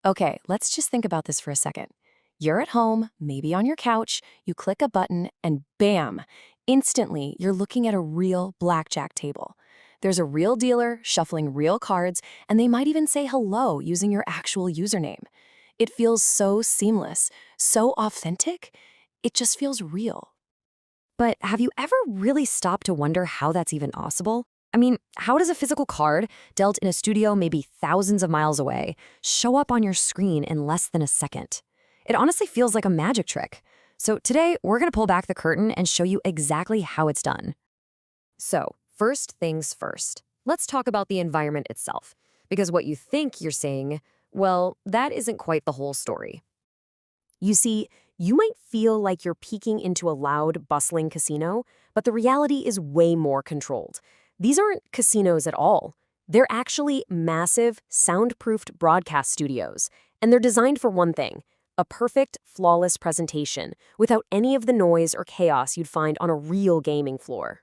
Okay, let's just think about this for a second. You're at home, maybe on your couch, you click a button, and bam! Instantly, you're looking at a real blackjack table. There's a real dealer shuffling real cards, and they might even say hello using your actual username. It feels so seamless, so authentic. It just feels real. But have you ever really stopped to wonder how that's even possible? I mean, how does a physical card, dealt in a studio maybe thousands of miles away, show up on your screen in less than a second? It honestly feels like a magic trick. So today, we're going to pull back the curtain and show you exactly how it's done. So, first things first. Let's talk about the environment itself. Because what you think you're seeing, well, that isn't quite the whole story. You see, you might feel like you're peeking into a loud, bustling casino, but the reality is way more controlled. These aren't casinos at all. They're actually massive, soundproofed broadcast studios, and they're designed for one thing: a perfect, flawless presentation without any of the noise or chaos you'd find on a real gaming floor.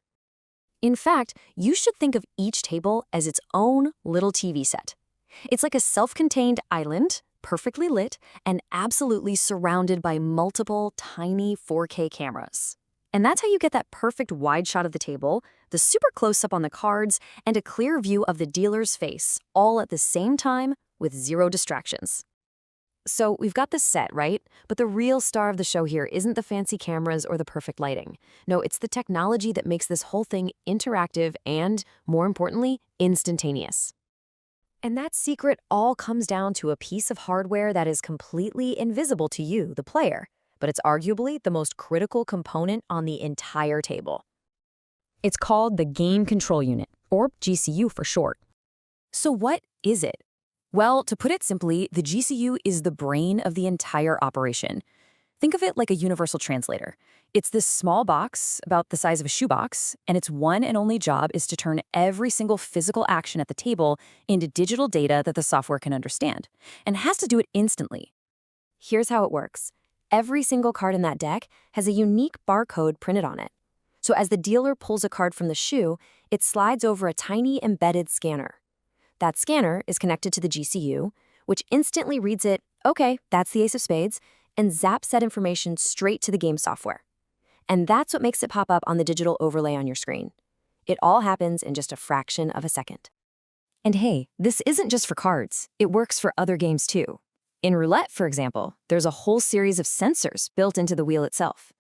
In fact, you should think of each table as its own little TV set. It's like a self-contained island, perfectly lit, and absolutely surrounded by multiple tiny 4K cameras. And that's how you get that perfect wide shot of the table, the super close-up on the cards, and a clear view of the dealer's face, all at the same time with zero distractions. So we've got this set, right? But the real star of the show here isn't the fancy cameras or the perfect lighting. No, it's the technology that makes this whole thing interactive and, more importantly, instantaneous. And that secret all comes down to a piece of hardware that is completely invisible to you, the player, but it's arguably the most critical component on the entire table. It's called the Game Control Unit, or GCU for short. So what is it? Well, to put it simply, the GCU is the brain of the entire operation. Think of it like a universal translator. It's this small box, about the size of a shoebox, and its one and only job is to turn every single physical action at the table into digital data that the software can understand, and has to do it instantly. Here's how it works. Every single card in that deck has a unique barcode printed on it. So as the dealer pulls a card from the shoe, it slides over a tiny embedded scanner. That scanner is connected to the GCU, which instantly reads it, okay, that's the ace of spades, and zaps that information straight to the game software. And that's what makes it pop up on the digital overlay on your screen. It all happens in just a fraction of a second. And hey, this isn't just for cards. It works for other games too. In roulette, for example, there's a whole series of sensors built into the wheel itself.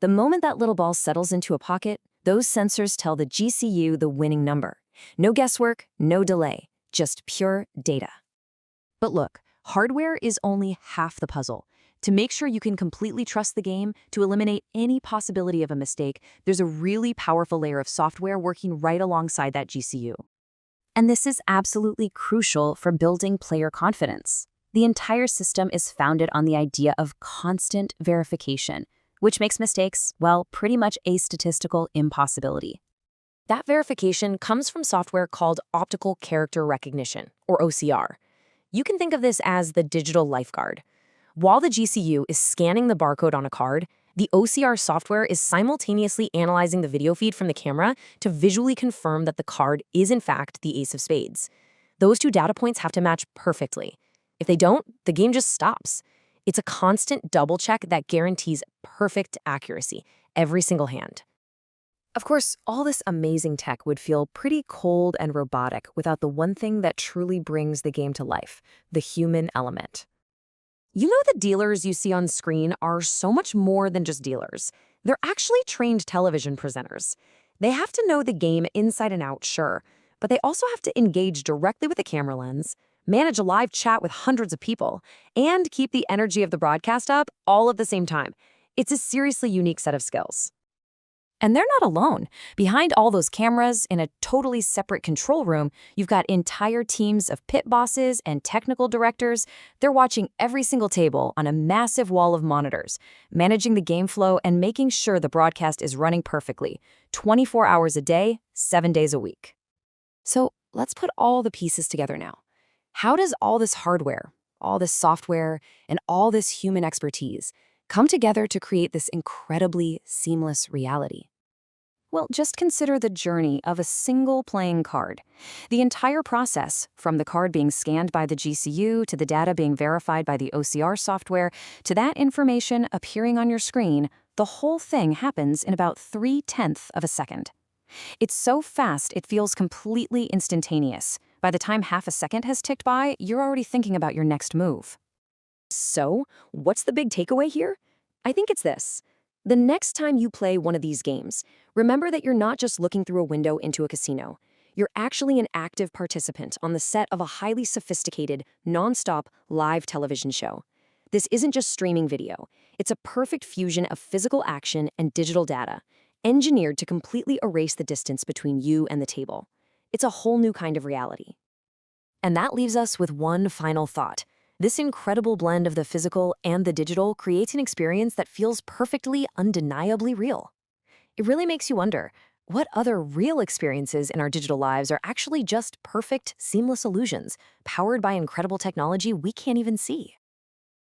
The moment that little ball settles into a pocket, those sensors tell the GCU the winning number. No guesswork, no delay, just pure data. But look, hardware is only half the puzzle. To make sure you can completely trust the game, to eliminate any possibility of a mistake, there's a really powerful layer of software working right alongside that GCU. And this is absolutely crucial for building player confidence. The entire system is founded on the idea of constant verification, which makes mistakes, well, pretty much a statistical impossibility. That verification comes from software called optical character recognition, or OCR. You can think of this as the digital lifeguard. While the GCU is scanning the barcode on a card, the OCR software is simultaneously analyzing the video feed from the camera to visually confirm that the card is in fact the ace of spades. Those two data points have to match perfectly. If they don't, the game just stops. It's a constant double check that guarantees perfect accuracy every single hand. Of course, all this amazing tech would feel pretty cold and robotic without the one thing that truly brings the game to life: the human element. You know, the dealers you see on screen are so much more than just dealers. They're actually trained television presenters. They have to know the game inside and out, sure, but they also have to engage directly with the camera lens, manage a live chat with hundreds of people, and keep the energy of the broadcast up all at the same time. It's a seriously unique set of skills. And they're not alone. Behind all those cameras, in a totally separate control room, you've got entire teams of pit bosses and technical directors. They're watching every single table on a massive wall of monitors, managing the game flow and making sure the broadcast is running perfectly, 24 hours a day, 7 days a week. So let's put all the pieces together now. How does all this hardware, all this software, and all this human expertise come together to create this incredibly seamless reality? Well, just consider the journey of a single playing card. The entire process, from the card being scanned by the GCU to the data being verified by the OCR software to that information appearing on your screen, the whole thing happens in about 3/10 of a second. It's so fast it feels completely instantaneous. By the time half a second has ticked by, you're already thinking about your next move. So, what's the big takeaway here? I think it's this. The next time you play one of these games, remember that you're not just looking through a window into a casino. You're actually an active participant on the set of a highly sophisticated, non-stop live television show. This isn't just streaming video. It's a perfect fusion of physical action and digital data, engineered to completely erase the distance between you and the table. It's a whole new kind of reality. And that leaves us with one final thought. This incredible blend of the physical and the digital creates an experience that feels perfectly, undeniably real. It really makes you wonder, what other real experiences in our digital lives are actually just perfect, seamless illusions, powered by incredible technology we can't even see?